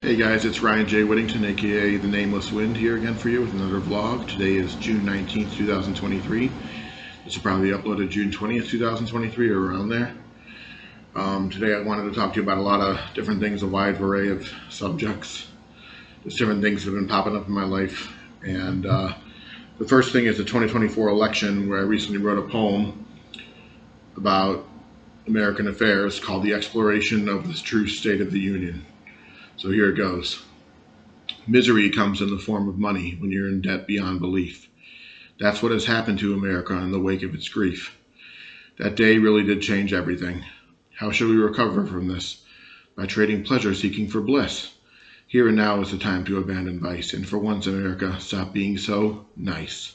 Hey guys, it's Ryan J. Whittington, aka The Nameless Wind, here again for you with another vlog. Today is June 19th, 2023. This will probably be uploaded June 20th, 2023, or around there. Today I wanted to talk to you about a lot of different things, a wide array of subjects. There's different things that have been popping up in my life. And the first thing is the 2024 election, where I recently wrote a poem about American affairs called The Exploration of the True State of the Union. So here it goes. Misery comes in the form of money when you're in debt beyond belief. That's what has happened to America in the wake of its grief. That day really did change everything. How shall we recover from this? By trading pleasure seeking for bliss. Here and now is the time to abandon vice, and for once, America, stop being so nice.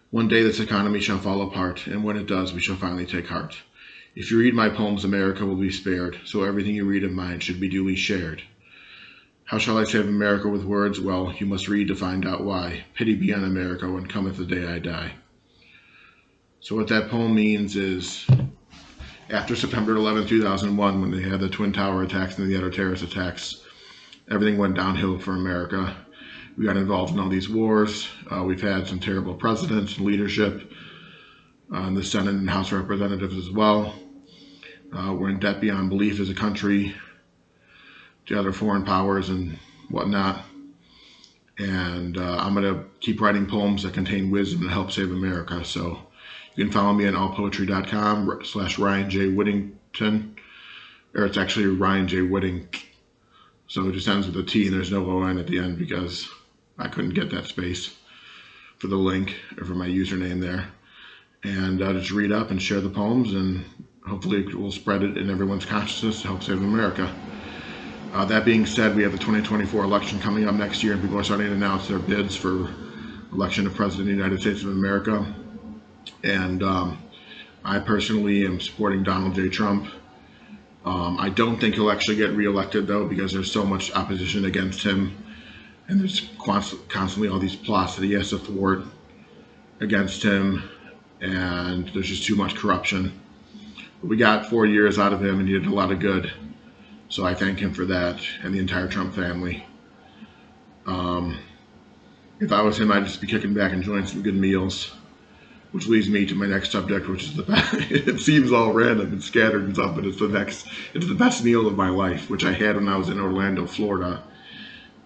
One day this economy shall fall apart, and when it does, we shall finally take heart. If you read my poems, America will be spared, so everything you read of mine should be duly shared. How shall I save America with words? Well, you must read to find out why. Pity be on America when cometh the day I die. So what that poem means is, after September 11, 2001, when they had the Twin Tower attacks and the other terrorist attacks, everything went downhill for America. We got involved in all these wars. We've had some terrible presidents and leadership in the Senate and House of Representatives as well. We're in debt beyond belief as a country to other foreign powers and whatnot. And I'm going to keep writing poems that contain wisdom to help save America. So you can follow me at allpoetry.com/Ryan J. Whittington, or it's actually Ryan J. Whitting. So it just ends with a T and there's no O-N at the end because I couldn't get that space for the link or for my username there. And just read up and share the poems, and hopefully we'll spread it in everyone's consciousness to help save America. That being said, we have the 2024 election coming up next year, and people are starting to announce their bids for election of President of the United States of America. And I personally am supporting Donald J. Trump. I don't think he'll actually get reelected, though, because there's so much opposition against him, and there's constantly all these plots that he has to thwart against him, and there's just too much corruption. But we got 4 years out of him, and he did a lot of good. So I thank him for that, and the entire Trump family. If I was him, I'd just be kicking back, enjoying some good meals, which leads me to my next subject, which is the best. It seems all random and scattered and stuff, but it's the best meal of my life, which I had when I was in Orlando, Florida,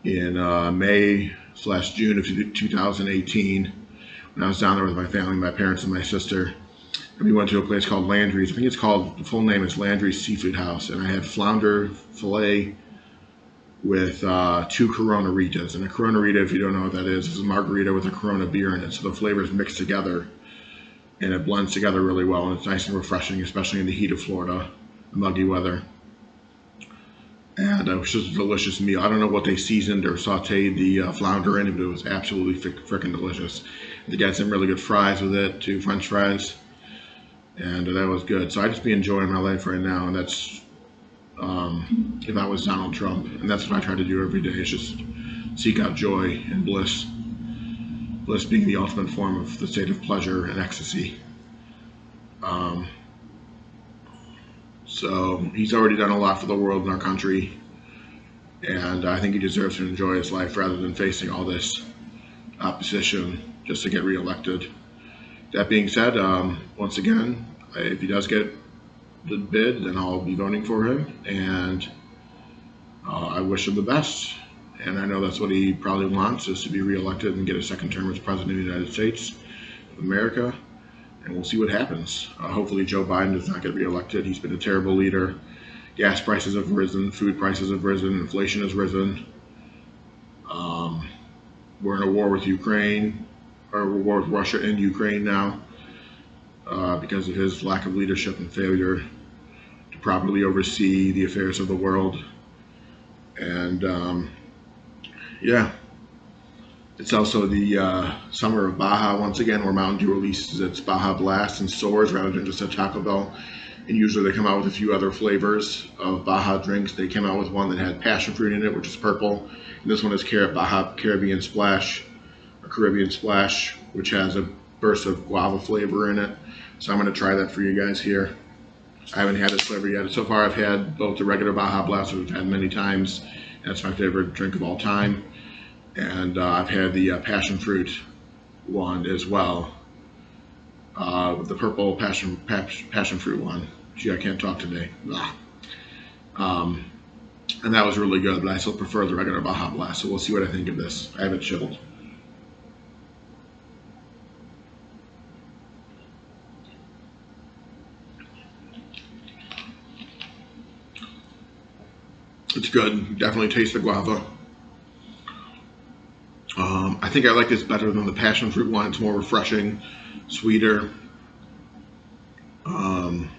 in May/June of 2018, when I was down there with my family, my parents and my sister. And we went to a place called Landry's. I think the full name is Landry's Seafood House. And I had flounder filet with 2 Corona-ritas. And a Corona-rita, if you don't know what that is a margarita with a Corona beer in it. So the flavors mix together and it blends together really well. And it's nice and refreshing, especially in the heat of Florida, the muggy weather. And it was just a delicious meal. I don't know what they seasoned or sauteed the flounder in, but it was absolutely freaking delicious. They got some really good fries with it, too, French fries. And that was good. So I just be enjoying my life right now, and that's if I was Donald Trump, and that's what I try to do every day, is just seek out joy and bliss. Bliss being the ultimate form of the state of pleasure and ecstasy. So he's already done a lot for the world and our country, and I think he deserves to enjoy his life rather than facing all this opposition just to get reelected. That being said, once again, if he does get the bid, then I'll be voting for him, and I wish him the best. And I know that's what he probably wants, is to be reelected and get a second term as President of the United States of America, and we'll see what happens. Hopefully Joe Biden does not get reelected. He's been a terrible leader. Gas prices have risen, food prices have risen, inflation has risen. We're in a war with Ukraine, or a war with Russia and Ukraine now, because of his lack of leadership and failure to properly oversee the affairs of the world. And yeah, it's also the summer of Baja once again, where Mountain Dew releases its Baja Blast in stores rather than just at Taco Bell. And usually they come out with a few other flavors of Baja drinks. They came out with one that had passion fruit in it, which is purple. And this one is Baja Caribbean Splash, which has a burst of guava flavor in it. So I'm going to try that for you guys here. I haven't had this flavor yet. So far I've had both the regular Baja Blast, which I've had many times, That's my favorite drink of all time. And I've had the passion fruit one as well, the purple passion fruit one. Gee, I can't talk today. Um, and that was really good, but I still prefer the regular Baja Blast. So we'll see what I think of this. I have it chilled. It's good. Definitely taste the guava. I think I like this better than the passion fruit one. It's more refreshing, sweeter. Um,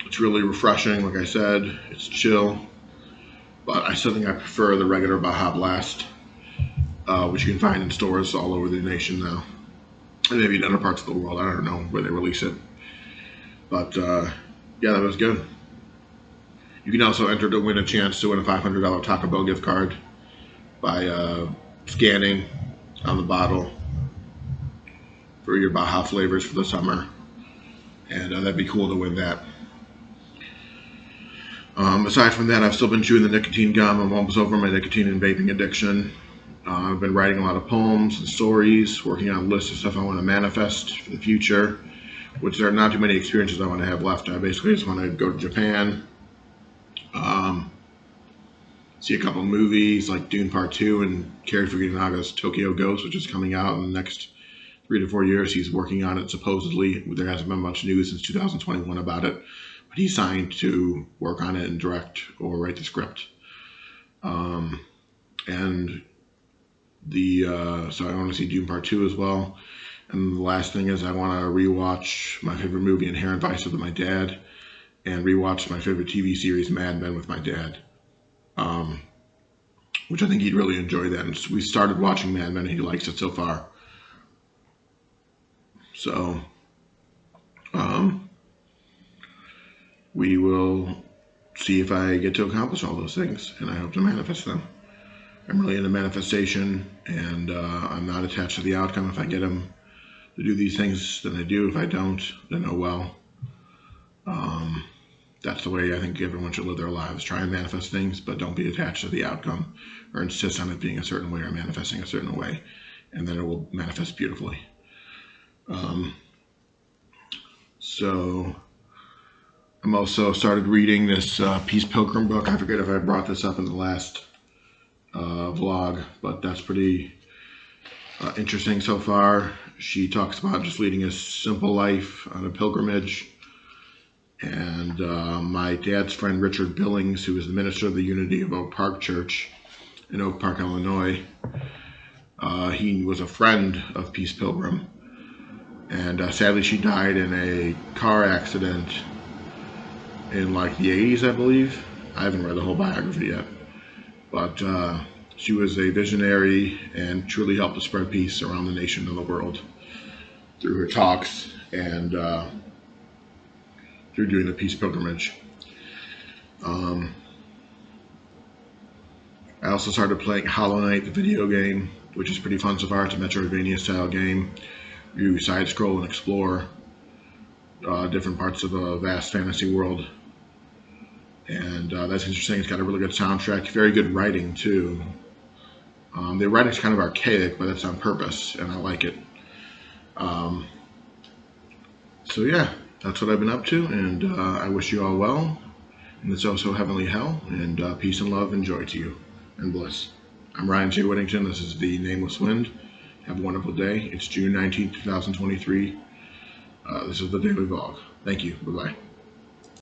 it's really refreshing. Like I said, it's chill. But I still think I prefer the regular Baja Blast, which you can find in stores all over the nation now, and maybe in other parts of the world. I don't know where they release it. But yeah, that was good. You can also enter to win a chance to win a $500 Taco Bell gift card by scanning on the bottle for your Baja flavors for the summer, and that'd be cool to win that. Aside from that, I've still been chewing the nicotine gum. I'm almost over my nicotine and vaping addiction. I've been writing a lot of poems and stories, working on lists of stuff I want to manifest for the future, which there are not too many experiences I want to have left. I basically just want to go to Japan, see a couple of movies like Dune Part 2 and Cary Fukunaga's Tokyo Ghost, which is coming out in the next 3 to 4 years. He's working on it supposedly. There hasn't been much news since 2021 about it, but he signed to work on it and direct or write the script. And so I want to see Dune Part 2 as well. And the last thing is I want to rewatch my favorite movie, Inherent Vice, with my dad, and rewatch my favorite TV series, Mad Men, with my dad. Which I think he'd really enjoy that. And we started watching Mad Men, and he likes it so far. So, we will see if I get to accomplish all those things, and I hope to manifest them. I'm really into manifestation, and I'm not attached to the outcome. If I get them to do these things, then I do. If I don't, then oh well. That's the way I think everyone should live their lives. Try and manifest things, but don't be attached to the outcome or insist on it being a certain way or manifesting a certain way, and then it will manifest beautifully. So I'm also started reading this Peace Pilgrim book. I forget if I brought this up in the last vlog, but that's pretty interesting so far. She talks about just leading a simple life on a pilgrimage. And my dad's friend Richard Billings, who is the minister of the Unity of Oak Park Church in Oak Park, Illinois, he was a friend of Peace Pilgrim. And sadly she died in a car accident in like the 80s, I believe. I haven't read the whole biography yet. But she was a visionary and truly helped to spread peace around the nation and the world through her talks and through doing the Peace Pilgrimage. I also started playing Hollow Knight, the video game, which is pretty fun so far. It's a Metroidvania style game. You side scroll and explore different parts of a vast fantasy world. And that's interesting. It's got a really good soundtrack, very good writing too. The writing's kind of archaic, but that's on purpose, and I like it. So yeah, that's what I've been up to, and I wish you all well in this also heavenly hell, and peace and love and joy to you, and bliss. I'm Ryan J. Whittington. This is the Nameless Wind. Have a wonderful day. It's June 19th, 2023. This is the Daily Vlog. Thank you. Bye-bye.